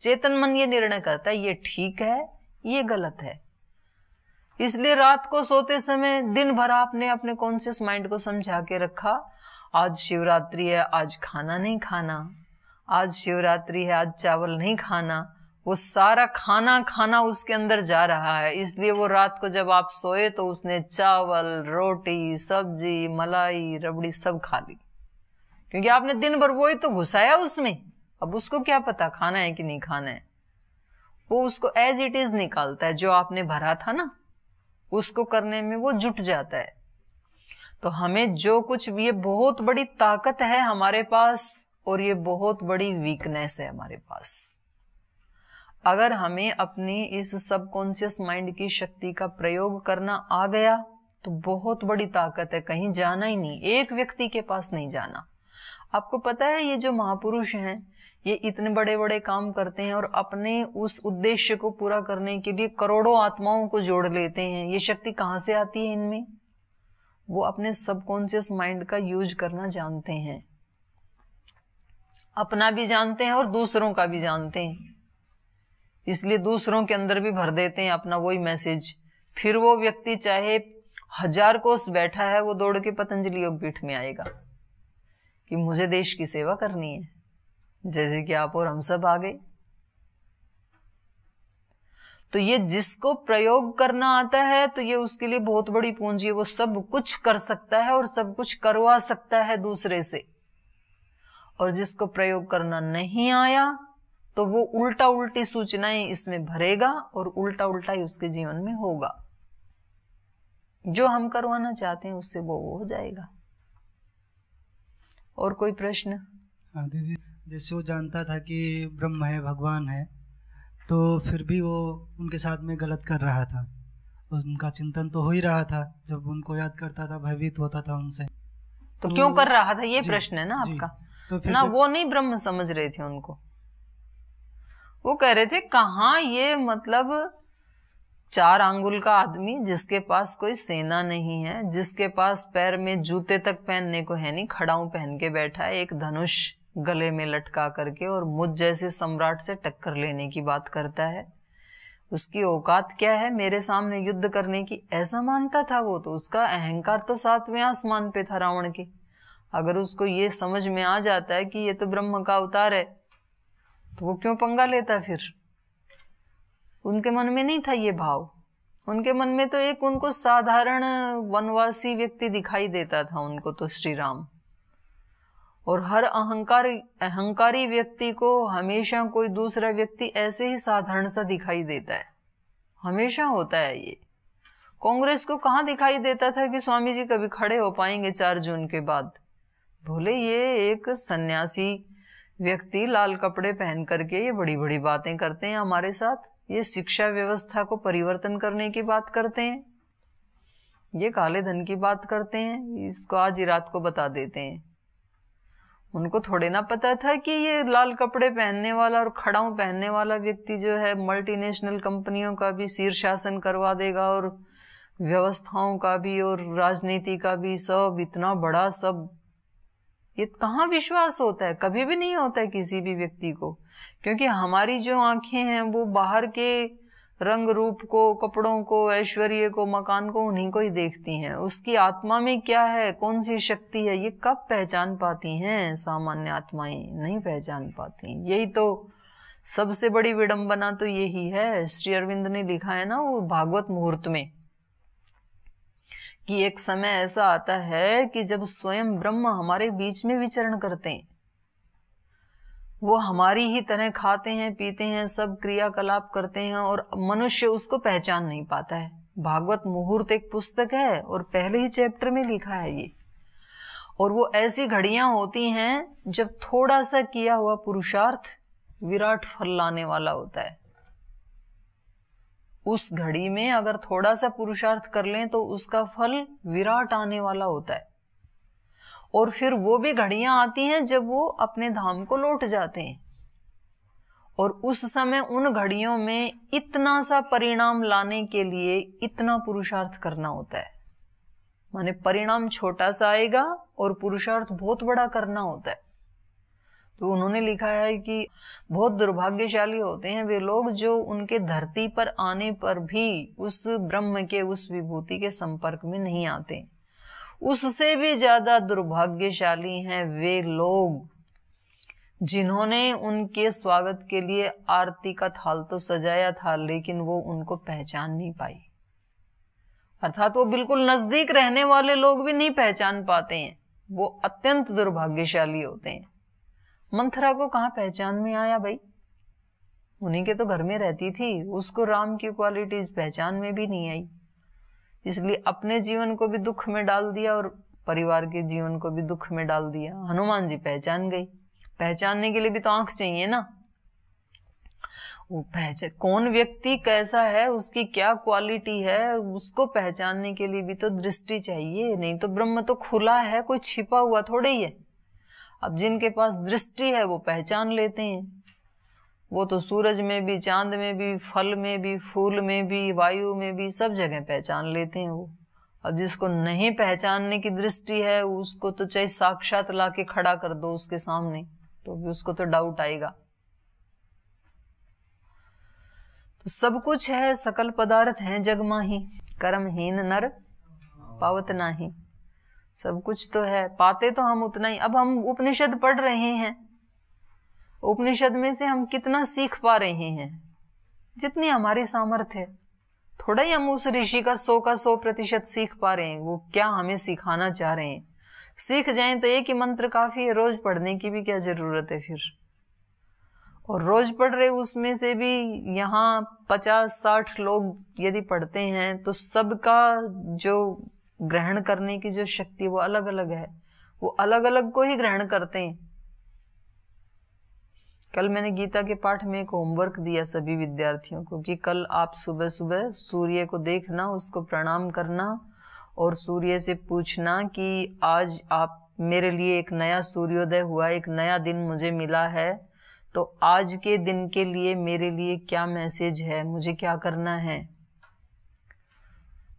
चेतन मन ये निर्णय करता है ये ठीक है ये गलत है। इसलिए रात को सोते समय दिन भर आपने अपने कॉन्शियस माइंड को समझा के रखा, आज शिवरात्रि है, आज खाना नहीं खाना, आज शिवरात्रि है, आज चावल नहीं खाना। वो सारा खाना खाना उसके अंदर जा रहा है, इसलिए वो रात को जब आप सोए तो उसने चावल, रोटी, सब्जी, मलाई, रबड़ी सब खा ली, क्योंकि आपने दिन भर वही तो घुसाया उसमें। अब उसको क्या पता खाना है कि नहीं खाना है, वो उसको एज इट इज निकालता है। जो आपने भरा था ना उसको करने में वो जुट जाता है। तो हमें जो कुछ, ये बहुत बड़ी ताकत है हमारे पास और ये बहुत बड़ी वीकनेस है हमारे पास। अगर हमें अपनी इस सबकॉन्शियस माइंड की शक्ति का प्रयोग करना आ गया तो बहुत बड़ी ताकत है, कहीं जाना ही नहीं, एक व्यक्ति के पास नहीं जाना। आपको पता है ये जो महापुरुष हैं ये इतने बड़े बड़े काम करते हैं और अपने उस उद्देश्य को पूरा करने के लिए करोड़ों आत्माओं को जोड़ लेते हैं। ये शक्ति कहाँ से आती है इनमें? वो अपने सबकॉन्शियस माइंड का यूज करना जानते हैं, अपना भी जानते हैं और दूसरों का भी जानते हैं, इसलिए दूसरों के अंदर भी भर देते हैं अपना वही मैसेज। फिर वो व्यक्ति चाहे 1000 कोस बैठा है वो दौड़ के पतंजलि योगपीठ में आएगा कि मुझे देश की सेवा करनी है, जैसे कि आप और हम सब आ गए। तो ये जिसको प्रयोग करना आता है तो ये उसके लिए बहुत बड़ी पूंजी है, वो सब कुछ कर सकता है और सब कुछ करवा सकता है दूसरे से। और जिसको प्रयोग करना नहीं आया तो वो उल्टा उल्टी सूचनाएं इसमें भरेगा और उल्टा उल्टा ही उसके जीवन में होगा। जो हम करवाना चाहते हैं उससे वो हो जाएगा। और कोई प्रश्न? हाँ दीदी, जैसे वो जानता था कि ब्रह्म है, भगवान है, तो फिर भी वो उनके साथ में गलत कर रहा था। उनका चिंतन तो हो ही रहा था, जब उनको याद करता था भयभीत होता था उनसे। तो क्यों कर रहा था ये प्रश्न है ना आपका। तो फिर ना वो नहीं ब्रह्म समझ रहे थे उनको, वो कह रहे थे कहाँ ये मतलब 4 आंगुल का आदमी जिसके पास कोई सेना नहीं है, जिसके पास पैर में जूते तक पहनने को है नहीं, खड़ाऊं पहन के बैठा है, एक धनुष गले में लटका करके और मुझ जैसे सम्राट से टक्कर लेने की बात करता है। उसकी औकात क्या है मेरे सामने युद्ध करने की, ऐसा मानता था वो। तो उसका अहंकार तो 7वें आसमान पे था रावण के। अगर उसको ये समझ में आ जाता है कि ये तो ब्रह्म का अवतार है तो वो क्यों पंगा लेता फिर? उनके मन में नहीं था ये भाव। उनके मन में तो एक उनको साधारण वनवासी व्यक्ति दिखाई देता था उनको तो श्री राम। और हर अहंकारी व्यक्ति को हमेशा कोई दूसरा व्यक्ति ऐसे ही साधारण सा दिखाई देता है, हमेशा होता है ये। कांग्रेस को कहाँ दिखाई देता था कि स्वामी जी कभी खड़े हो पाएंगे 4 जून के बाद? बोले ये एक सन्यासी व्यक्ति लाल कपड़े पहन करके ये बड़ी बड़ी बातें करते हैं हमारे साथ, ये शिक्षा व्यवस्था को परिवर्तन करने की बात करते हैं, ये काले धन की बात करते हैं, इसको आज ही रात को बता देते हैं। उनको थोड़े ना पता था कि ये लाल कपड़े पहनने वाला और खड़ाऊं पहनने वाला व्यक्ति जो है मल्टीनेशनल कंपनियों का भी शीर्षासन करवा देगा और व्यवस्थाओं का भी और राजनीति का भी, सब इतना बड़ा सब। ये कहाँ विश्वास होता है? कभी भी नहीं होता है किसी भी व्यक्ति को, क्योंकि हमारी जो आंखें हैं वो बाहर के रंग रूप को, कपड़ों को, ऐश्वर्य को, मकान को, उन्हीं को ही देखती हैं। उसकी आत्मा में क्या है, कौन सी शक्ति है, ये कब पहचान पाती हैं? सामान्य आत्माएं नहीं पहचान पाती। यही तो सबसे बड़ी विडंबना तो यही है। श्री अरविंद ने लिखा है ना वो भागवत मुहूर्त में कि एक समय ऐसा आता है कि जब स्वयं ब्रह्म हमारे बीच में विचरण करते हैं, वो हमारी ही तरह खाते हैं, पीते हैं, सब क्रियाकलाप करते हैं और मनुष्य उसको पहचान नहीं पाता है। भागवत मुहूर्त एक पुस्तक है और पहले ही चैप्टर में लिखा है ये। और वो ऐसी घड़ियां होती हैं जब थोड़ा सा किया हुआ पुरुषार्थ विराट फल लाने वाला होता है। उस घड़ी में अगर थोड़ा सा पुरुषार्थ कर लें तो उसका फल विराट आने वाला होता है। और फिर वो भी घड़ियां आती हैं जब वो अपने धाम को लौट जाते हैं, और उस समय उन घड़ियों में इतना सा परिणाम लाने के लिए इतना पुरुषार्थ करना होता है। माने परिणाम छोटा सा आएगा और पुरुषार्थ बहुत बड़ा करना होता है। तो उन्होंने लिखा है कि बहुत दुर्भाग्यशाली होते हैं वे लोग जो उनके धरती पर आने पर भी उस ब्रह्म के, उस विभूति के संपर्क में नहीं आते। उससे भी ज्यादा दुर्भाग्यशाली हैं वे लोग जिन्होंने उनके स्वागत के लिए आरती का थाल तो सजाया था, लेकिन वो उनको पहचान नहीं पाई। अर्थात वो बिल्कुल नजदीक रहने वाले लोग भी नहीं पहचान पाते हैं। वो अत्यंत दुर्भाग्यशाली होते हैं। मंथरा को कहाँ पहचान में आया भाई? उन्हीं के तो घर में रहती थी, उसको राम की क्वालिटीज पहचान में भी नहीं आई, इसलिए अपने जीवन को भी दुख में डाल दिया और परिवार के जीवन को भी दुख में डाल दिया। हनुमान जी पहचान गई। पहचानने के लिए भी तो आंख चाहिए ना। वो कौन व्यक्ति कैसा है, उसकी क्या क्वालिटी है, उसको पहचानने के लिए भी तो दृष्टि चाहिए। नहीं तो ब्रह्म तो खुला है, कोई छिपा हुआ थोड़े ही है। अब जिनके पास दृष्टि है वो पहचान लेते हैं। वो तो सूरज में भी, चांद में भी, फल में भी, फूल में भी, वायु में भी, सब जगह पहचान लेते हैं वो। अब जिसको नहीं पहचानने की दृष्टि है उसको तो चाहे साक्षात लाके खड़ा कर दो उसके सामने, तो भी उसको तो डाउट आएगा। तो सब कुछ है, सकल पदार्थ हैं जग माही, कर्महीन नर पावत नाही। सब कुछ तो है, पाते तो हम उतना ही। अब हम उपनिषद पढ़ रहे हैं, उपनिषद में से हम कितना सीख पा रहे हैं? जितनी हमारी सामर्थ्य है। थोड़ा ही हम उस ऋषि का 100 का 100% सीख पा रहे हैं। वो क्या हमें सिखाना चाह रहे हैं। सीख जाएं तो एक ही मंत्र काफी है, रोज पढ़ने की भी क्या जरूरत है फिर। और रोज पढ़ रहे उसमें से भी यहाँ 50-60 लोग यदि पढ़ते हैं तो सबका जो ग्रहण करने की जो शक्ति वो अलग अलग है। वो अलग अलग को ही ग्रहण करते हैं। कल मैंने गीता के पाठ में एक होमवर्क दिया सभी विद्यार्थियों को कि कल आप सुबह सुबह सूर्य को देखना, उसको प्रणाम करना और सूर्य से पूछना कि आज आप मेरे लिए एक नया सूर्योदय हुआ, एक नया दिन मुझे मिला है, तो आज के दिन के लिए मेरे लिए क्या मैसेज है, मुझे क्या करना है।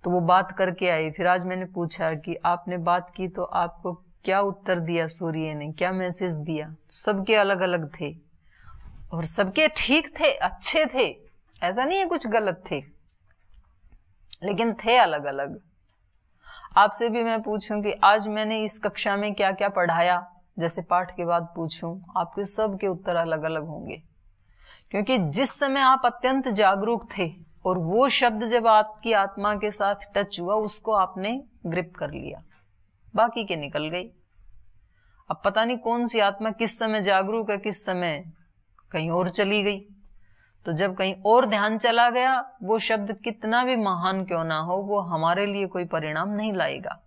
तो वो बात करके आई। फिर आज मैंने पूछा कि आपने बात की तो आपको क्या उत्तर दिया सूर्य ने, क्या मैसेज दिया। सबके अलग अलग थे और सबके ठीक थे, अच्छे थे, ऐसा नहीं है कुछ गलत थे, लेकिन थे अलग अलग। आपसे भी मैं पूछूं कि आज मैंने इस कक्षा में क्या क्या पढ़ाया, जैसे पाठ के बाद पूछूं, आपके सब के उत्तर अलग अलग होंगे। क्योंकि जिस समय आप अत्यंत जागरूक थे और वो शब्द जब आपकी आत्मा के साथ टच हुआ उसको आपने ग्रिप कर लिया, बाकी के निकल गई। अब पता नहीं कौन सी आत्मा किस समय जागरूक है, किस समय कहीं और चली गई। तो जब कहीं और ध्यान चला गया, वो शब्द कितना भी महान क्यों ना हो, वो हमारे लिए कोई परिणाम नहीं लाएगा।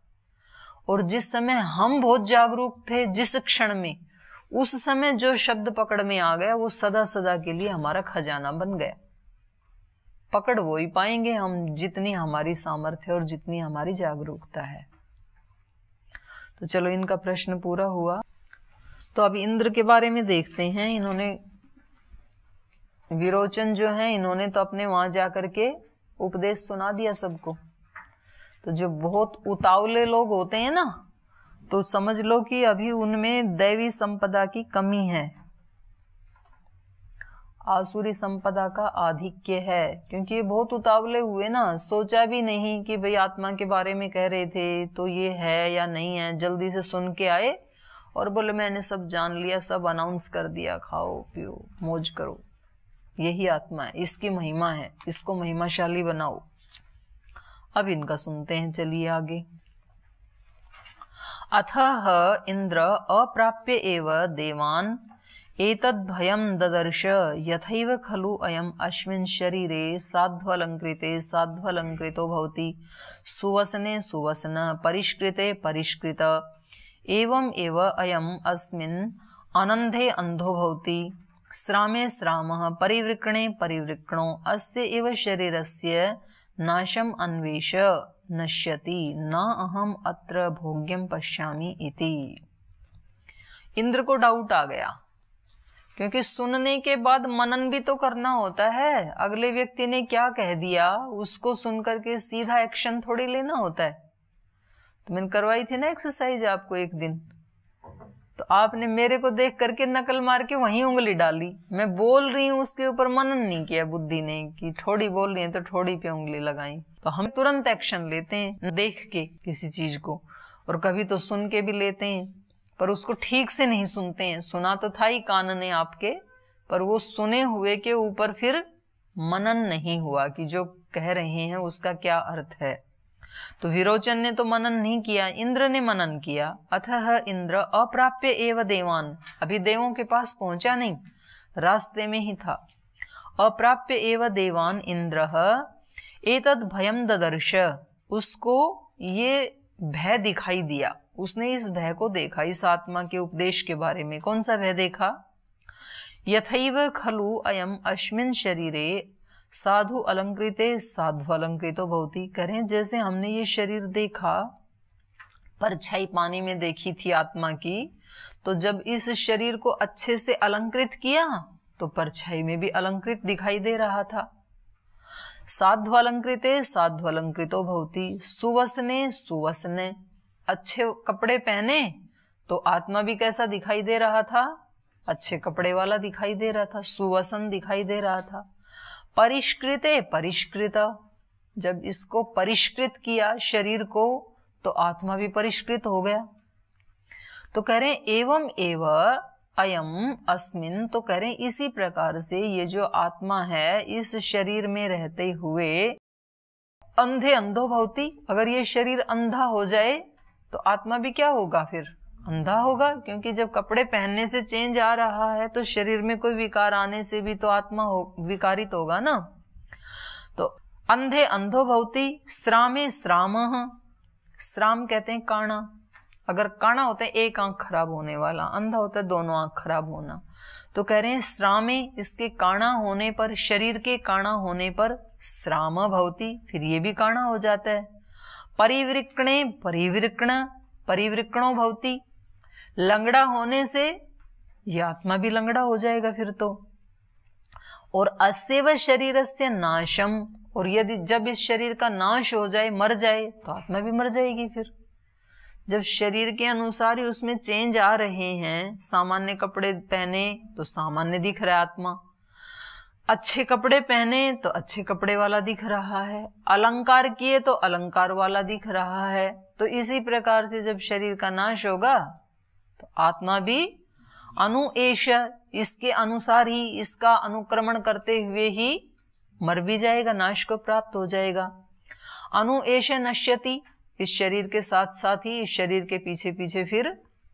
और जिस समय हम बहुत जागरूक थे, जिस क्षण में, उस समय जो शब्द पकड़ में आ गया वो सदा सदा के लिए हमारा खजाना बन गया। पकड़ वो ही पाएंगे हम जितनी हमारी सामर्थ्य और जितनी हमारी जागरूकता है। तो चलो इनका प्रश्न पूरा हुआ। तो अब इंद्र के बारे में देखते हैं। इन्होंने विरोचन जो है, इन्होंने तो अपने वहां जाकर के उपदेश सुना दिया सबको। तो जो बहुत उतावले लोग होते हैं ना, तो समझ लो कि अभी उनमें दैवी संपदा की कमी है, आसुरी संपदा का आधिक्य है। क्योंकि ये बहुत उतावले हुए ना, सोचा भी नहीं कि भाई आत्मा के बारे में कह रहे थे तो ये है या नहीं है। जल्दी से सुन के आए और बोले मैंने सब जान लिया, सब अनाउंस कर दिया, खाओ पियो मौज करो, यही आत्मा है, इसकी महिमा है, इसको महिमाशाली बनाओ। अब इनका सुनते हैं, चलिए आगे। अथः इंद्र अप्राप्य एव देवान् एतद्भयं ददर्श यथैव खलु अयम् अस्मिन् शरीरे साध्वलंकृते साध्वलंकृतो भवति, सुवसने सुवसन, परिष्कृते परिष्कृत, एवं एव अयम् अस्मिन् अनन्धे अन्धो भवति, श्रामे श्रामः, परिवृक्णे परिवृक्णो, अस्य एव शरीरस्य नाशम अन्वेष नश्यति, न अहम अत्र भोग्यम पश्यामि इति। इंद्र को डाउट आ गया, क्योंकि सुनने के बाद मनन भी तो करना होता है। अगले व्यक्ति ने क्या कह दिया उसको सुनकर के सीधा एक्शन थोड़ी लेना होता है। तो मैंने करवाई थी ना एक्सरसाइज आपको एक दिन, तो तो आपने मेरे को देख करके नकल मार के वहीं उंगली डाली। मैं बोल रही हूं उसके ऊपर मनन नहीं किया बुद्धि ने कि थोड़ी बोल रही है तो थोड़ी पे उंगली लगाई। तो हम तुरंत एक्शन लेते हैं देख के किसी चीज को, और कभी तो सुन के भी लेते हैं, पर उसको ठीक से नहीं सुनते हैं। सुना तो था ही कान ने आपके, पर वो सुने हुए के ऊपर फिर मनन नहीं हुआ कि जो कह रहे हैं उसका क्या अर्थ है। तो विरोचन ने तो मनन नहीं किया, इंद्र ने मनन किया। अथः इंद्र अप्राप्य एव देवान, अभी देवों के पास पहुंचा नहीं, रास्ते में ही था। अप्राप्य एव देवान इंद्र एतद भयम ददर्श, उसको ये भय दिखाई दिया, उसने इस भय को देखा, इस आत्मा के उपदेश के बारे में। कौन सा भय देखा? यथैव खलु अयम अस्मिन् शरीरे साधु अलंकृते साध्व अलंकृतो भवति। करें जैसे हमने ये शरीर देखा, परछाई पानी में देखी थी आत्मा की, तो जब इस शरीर को अच्छे से अलंकृत किया तो परछाई में भी अलंकृत दिखाई दे रहा था। साध्व अलंकृते साध्व अलंकृतो भवति, सुवसने सुवसने, अच्छे कपड़े पहने तो आत्मा भी कैसा दिखाई दे रहा था? अच्छे कपड़े वाला दिखाई दे रहा था, सुवसन दिखाई दे रहा था। परिष्कृते परिष्कृत, जब इसको परिष्कृत किया शरीर को तो आत्मा भी परिष्कृत हो गया। तो कह रहे एवं एव अयम अस्मिन, तो कह रहे इसी प्रकार से ये जो आत्मा है इस शरीर में रहते हुए अंधे अंधो भवति, अगर ये शरीर अंधा हो जाए तो आत्मा भी क्या होगा? फिर अंधा होगा, क्योंकि जब कपड़े पहनने से चेंज आ रहा है तो शरीर में कोई विकार आने से भी तो आत्मा विकारित होगा ना। तो अंधे अंधो भवति, श्रामे श्रामः, श्राम कहते हैं काणा, अगर काणा होता है एक आंख खराब होने वाला, अंधा होता है दोनों आंख खराब होना। तो कह रहे हैं श्रामे, इसके काणा होने पर, शरीर के काणा होने पर श्राम भवति, फिर ये भी काणा हो जाता है। परिवृक्णे परिवृक्ण परिवृक्णो भवति, लंगड़ा होने से ये आत्मा भी लंगड़ा हो जाएगा फिर तो। और अस्यव शरीरस्य नाशम, और यदि जब इस शरीर का नाश हो जाए, मर जाए, तो आत्मा भी मर जाएगी। फिर जब शरीर के अनुसार ही उसमें चेंज आ रहे हैं, सामान्य कपड़े पहने तो सामान्य दिख रहा है आत्मा, अच्छे कपड़े पहने तो अच्छे कपड़े वाला दिख रहा है, अलंकार किए तो अलंकार वाला दिख रहा है। तो इसी प्रकार से जब शरीर का नाश होगा तो आत्मा भी अनुएश, इसके अनुसार ही, इसका अनुक्रमण करते हुए ही मर भी जाएगा, नाश को प्राप्त हो जाएगा। अनुएश नश्यति, इस शरीर के साथ साथ ही इस शरीर के पीछे पीछे फिर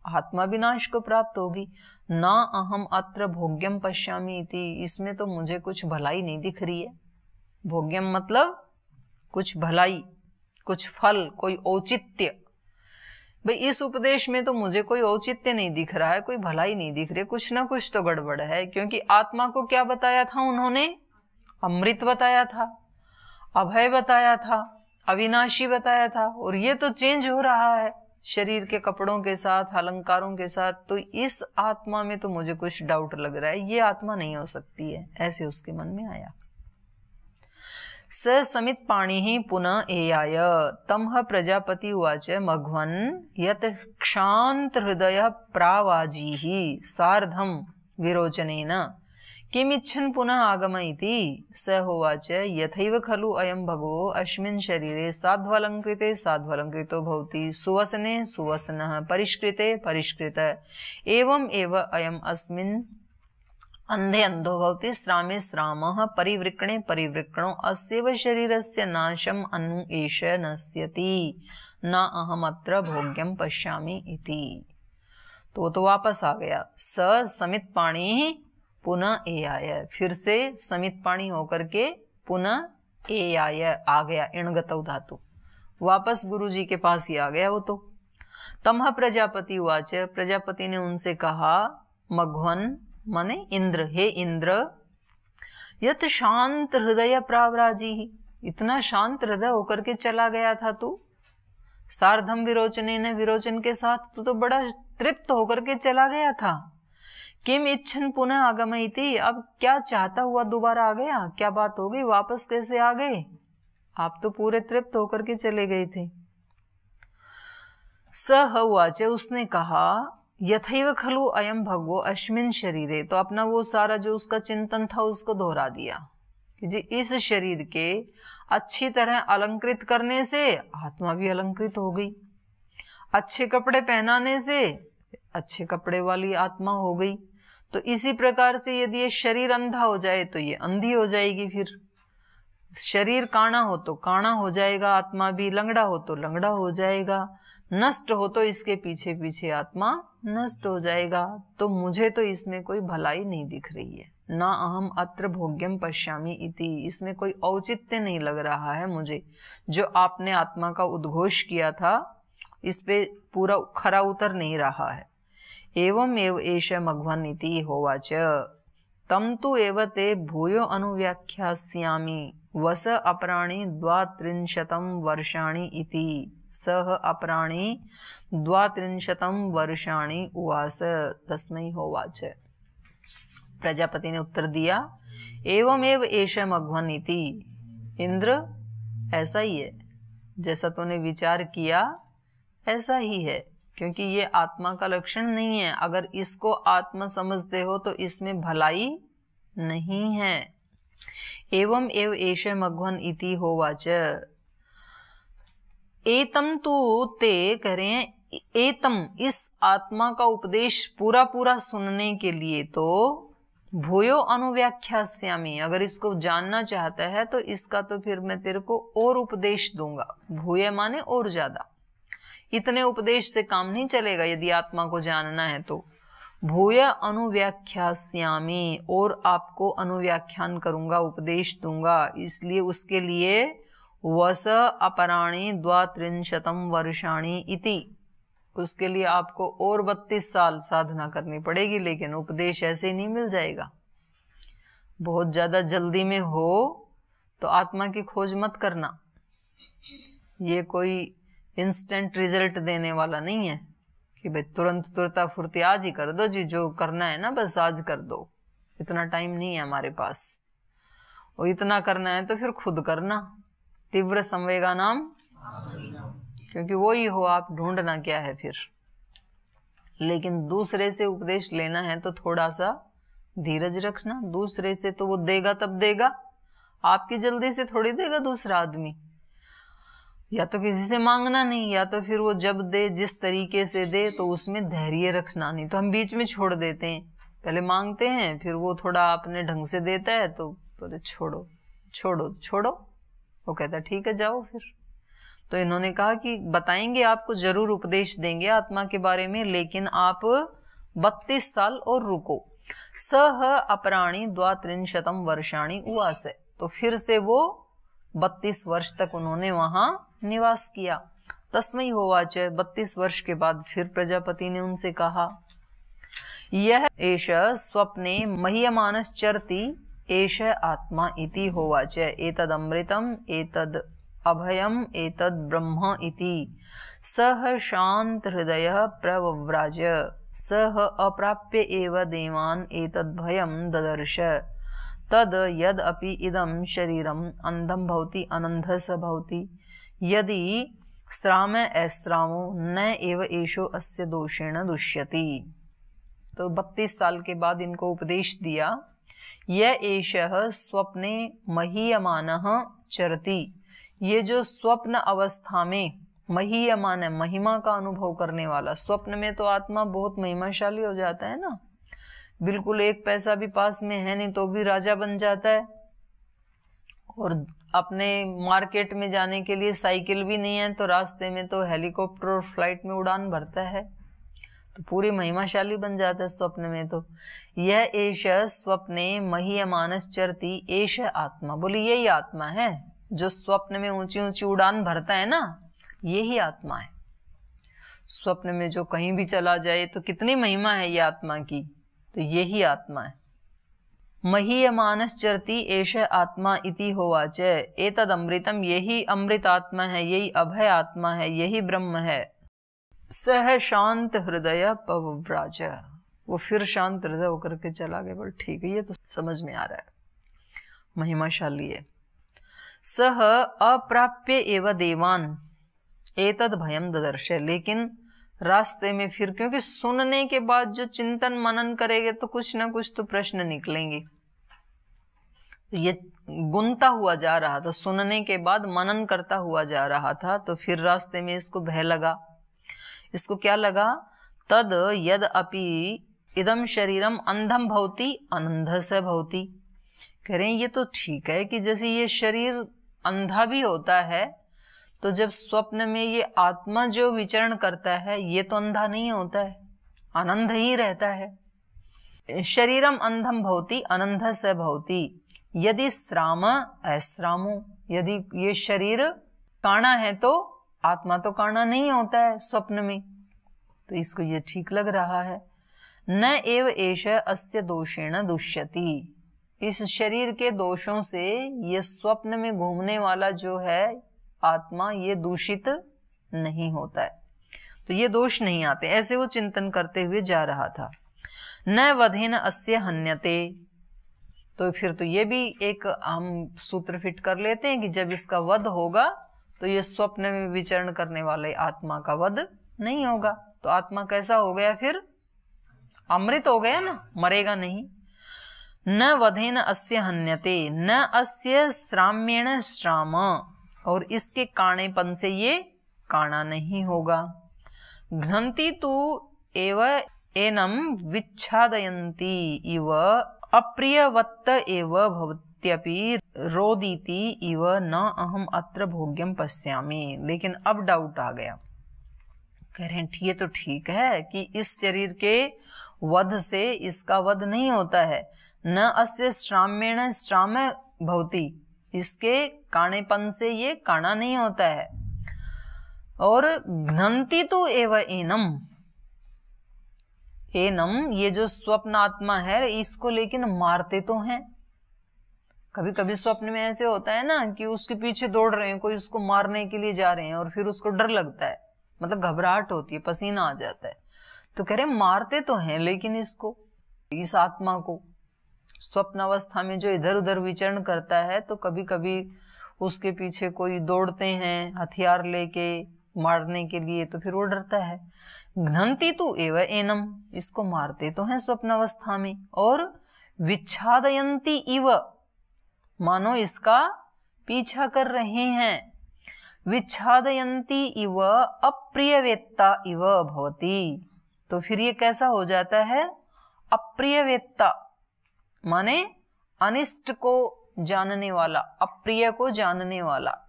आत्मा भी नाश को प्राप्त होगी। ना अहम अत्र भोग्यम पश्यामि इति, इसमें तो मुझे कुछ भलाई नहीं दिख रही है। भोग्यम मतलब कुछ भलाई, कुछ फल, कोई औचित्य। भाई इस उपदेश में तो मुझे कोई औचित्य नहीं दिख रहा है, कोई भलाई नहीं दिख रही, कुछ ना कुछ तो गड़बड़ है। क्योंकि आत्मा को क्या बताया था उन्होंने? अमृत बताया था, अभय बताया था, अविनाशी बताया था, और ये तो चेंज हो रहा है शरीर के कपड़ों के साथ, अलंकारों के साथ। तो इस आत्मा में तो मुझे कुछ डाउट लग रहा है, ये आत्मा नहीं हो सकती है, ऐसे उसके मन में आया। स समित पाणिः पुनः एयाय तमह प्रजापति उवाच मघवन् यत् क्षान्त हृदय प्रावाजीः सार्धं विरोचनेन किमिच्छन् पुनः आगम इति। स होवाच यथैव खलु अयं भगवो अस्मिन् शरीरे साध्वालंकृते साध्वालंकृतो भवति, सुवसने सुवसनः, परिष्कृते परिष्कृत, एवं एव अयम् अस्मिन् अंधे अंधो भवति, श्रामे श्रामः, परिवृक्णे परिवृक्णो, अस्यैव शरीरस्य नाशम अनु एष नस्यति, न अहम अत्र भोग्यम पश्यामि इति। तो वापस आ गया। स समित पाणी पुनः एयाय, फिर से समित पाणी होकर के पुनः एयाय आ गया, इणगतौ धातु, वापस गुरुजी के पास ही आ गया वो तो। तमह प्रजापति उवाच, प्रजापति ने उनसे कहा, मघवन माने इंद्र, हे इंद्र, यत शांत हृदय प्रावराजी, इतना शांत हृदय होकर के चला गया था तू, सार्धम विरोचने ने, विरोचन के साथ तो बड़ा तृप्त होकर के चला गया था। किम इच्छन पुनः आगमयति, अब क्या चाहता हुआ दोबारा आ गया, क्या बात हो गई, वापस कैसे आ गए? आप तो पूरे तृप्त होकर के चले गए थे। स उवाच, उसने कहा, यथैव खलु अयम भगवो अस्मिन् शरीरे, तो अपना वो सारा जो उसका चिंतन था उसको दोहरा दिया कि जी इस शरीर के अच्छी तरह अलंकृत करने से आत्मा भी अलंकृत हो गई, अच्छे कपड़े पहनाने से अच्छे कपड़े वाली आत्मा हो गई। तो इसी प्रकार से यदि ये शरीर अंधा हो जाए तो ये अंधी हो जाएगी, फिर शरीर काणा हो तो काणा हो जाएगा, आत्मा भी लंगड़ा हो तो लंगड़ा हो जाएगा, नष्ट हो तो इसके पीछे पीछे आत्मा नष्ट हो जाएगा। तो मुझे तो इसमें कोई भलाई नहीं दिख रही है, ना अहम अत्र भोग्यम पश्यामि इति, इसमें कोई औचित्य नहीं लग रहा है मुझे। जो आपने आत्मा का उद्घोष किया था इस पे पूरा खरा उतर नहीं रहा है। एवं एव एष मघवन इति होवाच तम तु एव ते भूयो अनुव्याख्यास्यामि वस अपराणि 32 वर्षाणि इति। सह अपराणि 32 वर्षाणि उवास तस्मै होवाच। प्रजापति ने उत्तर दिया एवं एव एष मघवन इति, इंद्र ऐसा ही है, जैसा तूने विचार किया ऐसा ही है, क्योंकि ये आत्मा का लक्षण नहीं है। अगर इसको आत्मा समझते हो तो इसमें भलाई नहीं है। एवं एव एष मघवन इति होवाच। एतम तु ते कह रहे हैं, एतम इस आत्मा का उपदेश पूरा पूरा सुनने के लिए तो भूयो अनुव्याख्यास्यामि, अगर इसको जानना चाहता है तो इसका तो फिर मैं तेरे को और उपदेश दूंगा। भूय माने और ज्यादा, इतने उपदेश से काम नहीं चलेगा यदि आत्मा को जानना है तो। भूय अनुव्याख्यास्यामि, और आपको अनुव्याख्यान करूंगा, उपदेश दूंगा। इसलिए उसके लिए वस अपराणि 32 वर्षाणि इति, उसके लिए आपको और 32 साल साधना करनी पड़ेगी, लेकिन उपदेश ऐसे ही नहीं मिल जाएगा। बहुत ज्यादा जल्दी में हो तो आत्मा की खोज मत करना, ये कोई इंस्टेंट रिजल्ट देने वाला नहीं है कि भाई तुरंत तुरता फुर्ती आज ही कर दो जी, जो करना है ना बस आज कर दो, इतना टाइम नहीं है हमारे पास। और इतना करना है तो फिर खुद करना, तीव्र संवेगा नाम, क्योंकि वो ही हो आप, ढूंढना क्या है फिर। लेकिन दूसरे से उपदेश लेना है तो थोड़ा सा धीरज रखना, दूसरे से तो वो देगा तब देगा, आपकी जल्दी से थोड़ी देगा दूसरा आदमी। या तो किसी से मांगना नहीं, या तो फिर वो जब दे जिस तरीके से दे तो उसमें धैर्य रखना, नहीं तो हम बीच में छोड़ देते हैं। पहले मांगते हैं फिर वो थोड़ा अपने ढंग से देता है तो बोले छोड़ो छोड़ो छोड़ो, वो कहता है ठीक है जाओ फिर। तो इन्होंने कहा कि बताएंगे आपको, जरूर उपदेश देंगे आत्मा के बारे में, लेकिन आप 32 साल और रुको। सह अपराणि 32 वर्षाणि उवास, तो फिर से वो 32 वर्ष तक उन्होंने वहां निवास किया। तस्मै होवाच, 32 वर्ष के बाद फिर प्रजापति ने उनसे कहा यह एष स्वप्ने मह्यमानश्चरति एष आत्मा इति होवाच। एतद अमृतम एतद अभयम एतद ब्रह्म इति। सह शांत हृदय प्रव्राज, सह अप्राप्य एव देवान् एतद भयम ददर्श। तद यद अपि इदं शरीरम अंधम भवति अनंधस भवति, यदि श्राम ऐश्रामो न एव एषो अस्य दोषेण दुष्यति। तो 32 साल के बाद इनको उपदेश दिया, यह एषः स्वप्ने महीयमानः चरति, ये जो स्वप्न अवस्था में महीयमान है, महिमा का अनुभव करने वाला। स्वप्न में तो आत्मा बहुत महिमाशाली हो जाता है ना, बिल्कुल एक पैसा भी पास में है नहीं तो भी राजा बन जाता है, और अपने मार्केट में जाने के लिए साइकिल भी नहीं है तो रास्ते में तो हेलीकॉप्टर और फ्लाइट में उड़ान भरता है, तो पूरी महिमाशाली बन जाता है स्वप्न में। तो यह एष स्वप्ने महीयमानश्चरति एष आत्मा, बोली यही आत्मा है जो स्वप्न में ऊंची ऊंची उड़ान भरता है ना, यही आत्मा है। स्वप्न में जो कहीं भी चला जाए तो कितनी महिमा है ये आत्मा की, तो यही आत्मा है। महीयमानश्चरति एष आत्मा इति होवाच। एतद अमृतम, यही अमृत आत्मा है, यही अभय आत्मा है, यही ब्रह्म है। सह शांत हृदय पवव्राज, वो फिर शांत हृदय होकर के चला गया। बोल ठीक है, ये तो समझ में आ रहा है, महिमाशाली है। सह अप्राप्य एव देवान एतद भयम ददर्श, लेकिन रास्ते में फिर, क्योंकि सुनने के बाद जो चिंतन मनन करेंगे तो कुछ ना कुछ तो प्रश्न निकलेंगे। ये गुनता हुआ जा रहा था, सुनने के बाद मनन करता हुआ जा रहा था, तो फिर रास्ते में इसको भय लगा। इसको क्या लगा? तद यद अपि इदम शरीरम अंधम भवति अनंध से भवति। कह रहे हैं ये तो ठीक है कि जैसे ये शरीर अंधा भी होता है, तो जब स्वप्न में ये आत्मा जो विचरण करता है ये तो अंधा नहीं होता है, अनंध ही रहता है। शरीरम अंधम भवति अनंध से भवति यदि श्राम अश्रामो, यदि ये शरीर काणा है तो आत्मा तो काणा नहीं होता है स्वप्न में। तो इसको ये ठीक लग रहा है। न एव एष अस्य दोषेण दुष्यति, इस शरीर के दोषों से ये स्वप्न में घूमने वाला जो है आत्मा ये दूषित नहीं होता है, तो ये दोष नहीं आते। ऐसे वो चिंतन करते हुए जा रहा था। न वधेन अस्य हन्यते, तो फिर तो ये भी एक हम सूत्र फिट कर लेते हैं कि जब इसका वध होगा तो ये स्वप्न में विचरण करने वाले आत्मा का वध नहीं होगा। तो आत्मा कैसा हो गया? फिर अमृत हो गया ना, मरेगा नहीं। न वधेन अस्य हन्यते न अस्य श्राम्येण श्राम, और इसके काणेपन से ये काणा नहीं होगा। घ्नन्ति तु एव एनम विच्छादयन्ति इव अप्रियवत्त एव भवत्यपि रोदिति इव न अहम अत्र भोग्यम पश्यामि। लेकिन अब डाउट आ गया। कह रहे हैं ये तो ठीक है कि इस शरीर के वध से इसका वध नहीं होता है। न अस्य श्राम्येण श्राम भवति, इसके काणेपन से ये काणा नहीं होता है। और घ्नन्ति तु एव एनम, एनम ये जो स्वप्न आत्मा है इसको लेकिन मारते तो हैं। कभी कभी स्वप्न में ऐसे होता है ना कि उसके पीछे दौड़ रहे हैं, कोई उसको मारने के लिए जा रहे हैं और फिर उसको डर लगता है, मतलब घबराहट होती है, पसीना आ जाता है। तो कह रहे मारते तो हैं लेकिन इसको, इस आत्मा को स्वप्न अवस्था में जो इधर उधर विचरण करता है, तो कभी कभी उसके पीछे कोई दौड़ते हैं हथियार लेके मारने के लिए, तो फिर वो डरता है। घ्नन्ति तु एव एनम, इसको मारते तो हैं स्वप्न अवस्था में। और विच्छादयन्ति इव, मानो इसका पीछा कर रहे हैं। विच्छादयन्ति इव अप्रियवेत्ता इव भवति, तो फिर ये कैसा हो जाता है? अप्रियवेत्ता माने अनिष्ट को जानने वाला, अप्रिय को जानने वाला।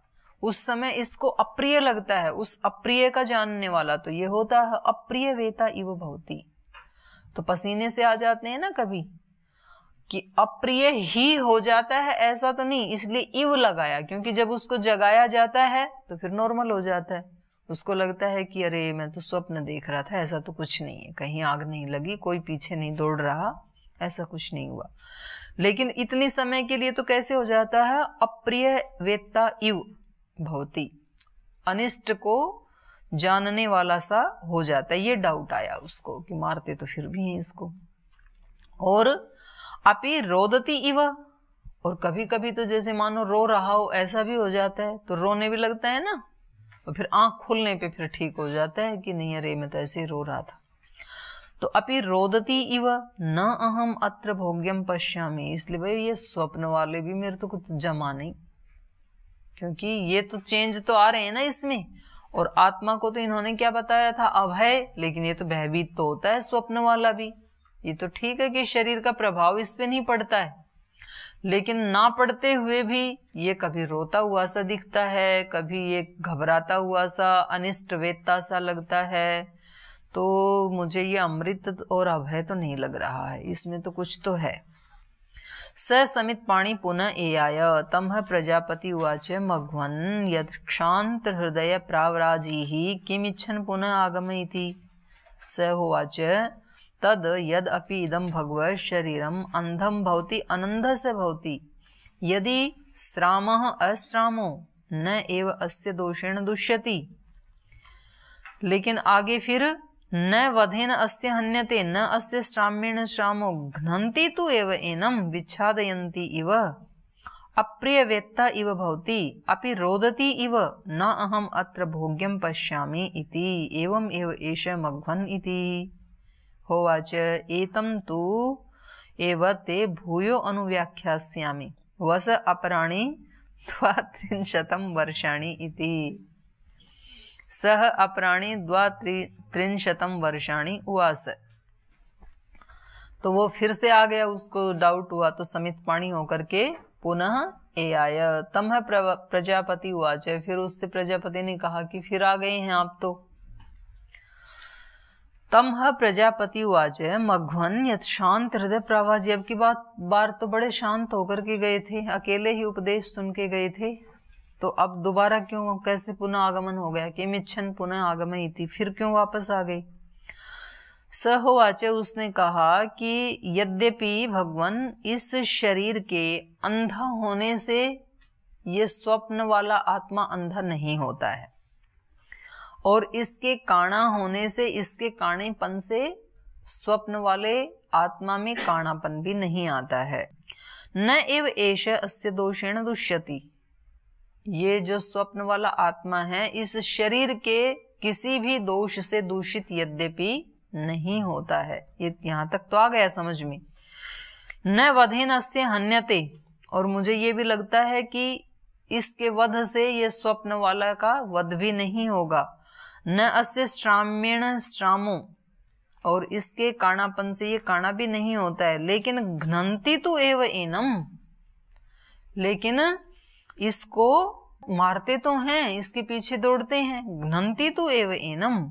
उस समय इसको अप्रिय लगता है, उस अप्रिय का जानने वाला, तो ये होता है अप्रिय वेता इव भवति। तो पसीने से आ जाते हैं ना कभी कि अप्रिय ही हो जाता है, ऐसा तो नहीं, इसलिए इव लगाया, क्योंकि जब उसको जगाया जाता है तो फिर नॉर्मल हो जाता है। उसको लगता है कि अरे मैं तो स्वप्न देख रहा था, ऐसा तो कुछ नहीं है, कहीं आग नहीं लगी, कोई पीछे नहीं दौड़ रहा, ऐसा कुछ नहीं हुआ। लेकिन इतनी समय के लिए तो कैसे हो जाता है? अप्रिय वेत्ता इव भवति, अनिष्ट को जानने वाला सा हो जाता है। ये डाउट आया उसको कि मारते तो फिर भी हैं इसको। और अपि रोदति इव, और कभी कभी तो जैसे मानो रो रहा हो ऐसा भी हो जाता है, तो रोने भी लगता है ना, और फिर आंख खुलने पे फिर ठीक हो जाता है कि नहीं अरे मैं तो ऐसे ही रो रहा था। तो अपि रोदति इव न अहम अत्र भोग्यम पश्यामि, इसलिए भाई ये स्वप्न वाले भी मेरे तो कुछ जमा नहीं, क्योंकि ये तो चेंज तो आ रहे हैं ना इसमें। और आत्मा को तो इन्होंने क्या बताया था? अभय, लेकिन ये तो भयभीत तो होता है स्वप्न वाला भी। ये तो ठीक है कि शरीर का प्रभाव इस पे नहीं पड़ता है, लेकिन ना पड़ते हुए भी ये कभी रोता हुआ सा दिखता है, कभी ये घबराता हुआ सा अनिष्ट वेत्ता सा लगता है। तो मुझे ये अमृत और अभय तो नहीं लग रहा है, इसमें तो कुछ तो है। स समित पाणी पुनः एयाय तमह प्रजापति उवाच मघ्वन् यत्क्षान्त हृदय प्रावराजीः किमिच्छन् पुनः आगमयति। स होवाच तद यद अपि इदं भगवः शरीरम् अंधं भवति अनन्धः स भवति यदि श्रामः अश्रामो न एव अस्य दोषेण दुष्यति। लेकिन आगे फिर न वधेन अस्य हन्यते न अस्य श्राम्येण श्रामो घ्नन्ति तु एव एनम विच्छादयन्ति इव अप्रियवेत्ता इव भवति अपि रोदति इव न अहम अत्र भोग्यं पश्यामि इति एवं एव एष मघ्वन् इति। होवाच एतं तु एव ते भूयो अनुव्याख्यास्यामि वस अपराणि 32 वर्षाणि इति। सह अपराणि 32 वर्षाणि उवास। तो वो फिर से आ गया, उसको डाउट हुआ, तो समित पाणी होकर के पुनः ए आय। तम है प्रजापति उवाच, फिर उससे प्रजापति ने कहा कि फिर आ गए हैं आप तो। तम है प्रजापति उवाच मघ्वन यत् शांत हृदय प्रवाजी। अब की बार तो बड़े शांत होकर के गए थे, अकेले ही उपदेश सुन के गए थे, तो अब दोबारा क्यों, कैसे पुनः आगमन हो गया? कि मिच्छन पुनः आगमन इति, फिर क्यों वापस आ गई? सहोवाच, उसने कहा कि यद्यपि भगवान इस शरीर के अंधा होने से ये स्वप्न वाला आत्मा अंधा नहीं होता है, और इसके काणा होने से, इसके काणेपन से स्वप्न वाले आत्मा में काणापन भी नहीं आता है। न एव एष अस्य दोषेण दुष्यति। ये जो स्वप्न वाला आत्मा है इस शरीर के किसी भी दोष से दूषित यद्यपि नहीं होता है। ये यहां तक तो आ गया समझ में। न वधेन अस्य हन्यते, और मुझे ये भी लगता है कि इसके वध से ये स्वप्न वाला का वध भी नहीं होगा। न अस्य श्राम्येण श्रामो, और इसके काणापन से ये काणा भी नहीं होता है। लेकिन घ्नन्ति तु एव एनम, लेकिन इसको मारते तो हैं, इसके पीछे दौड़ते हैं। घ्नन्ति तु एव एनम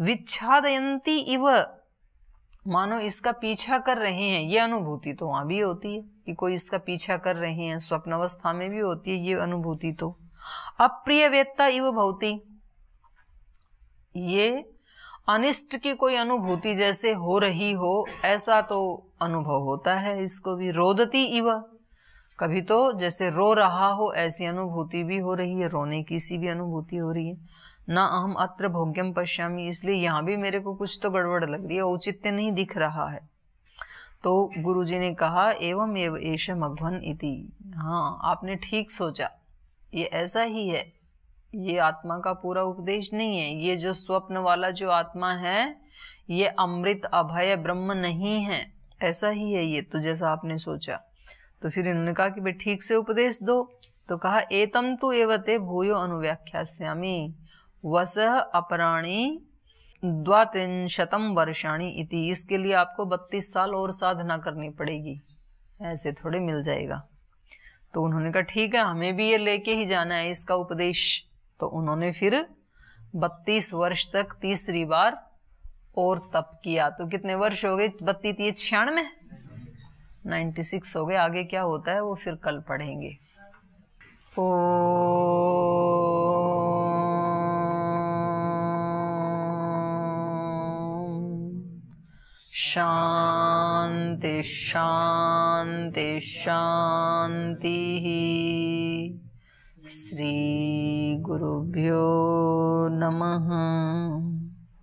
विच्छादयन्ति इव, मानो इसका पीछा कर रहे हैं। ये अनुभूति तो वहां भी होती है कि कोई इसका पीछा कर रहे हैं, स्वप्न अवस्था में भी होती है ये अनुभूति। तो अप्रियवेत्ता इव भवति, ये अनिष्ट की कोई अनुभूति जैसे हो रही हो ऐसा तो अनुभव होता है इसको भी। रोदती इव, कभी तो जैसे रो रहा हो ऐसी अनुभूति भी हो रही है, रोने की सी भी अनुभूति हो रही है। ना अहम अत्र भोग्यम पश्यामि, इसलिए यहाँ भी मेरे को कुछ तो गड़बड़ लग रही है, औचित्य नहीं दिख रहा है। तो गुरुजी ने कहा एवं एव एष मघ्वन इति। हाँ, आपने ठीक सोचा, ये ऐसा ही है। ये आत्मा का पूरा उपदेश नहीं है। ये जो स्वप्न वाला जो आत्मा है ये अमृत अभय ब्रह्म नहीं है, ऐसा ही है ये, तो जैसा आपने सोचा। तो फिर इन्होंने कहा कि भाई ठीक से उपदेश दो। तो कहा एतम तु एवते भूयो अनुव्याख्यास्यामि वसह अपराणि 32 वर्षाणि इति। इसके लिए आपको 32 साल और साधना करनी पड़ेगी, ऐसे थोड़े मिल जाएगा। तो उन्होंने कहा ठीक है, हमें भी ये लेके ही जाना है इसका उपदेश। तो उन्होंने फिर 32 वर्ष तक तीसरी बार और तप किया। तो कितने वर्ष हो गए? 32 96 96 हो गए। आगे क्या होता है वो फिर कल पढ़ेंगे। शांति शांति शांति। श्री गुरुभ्यो नमः।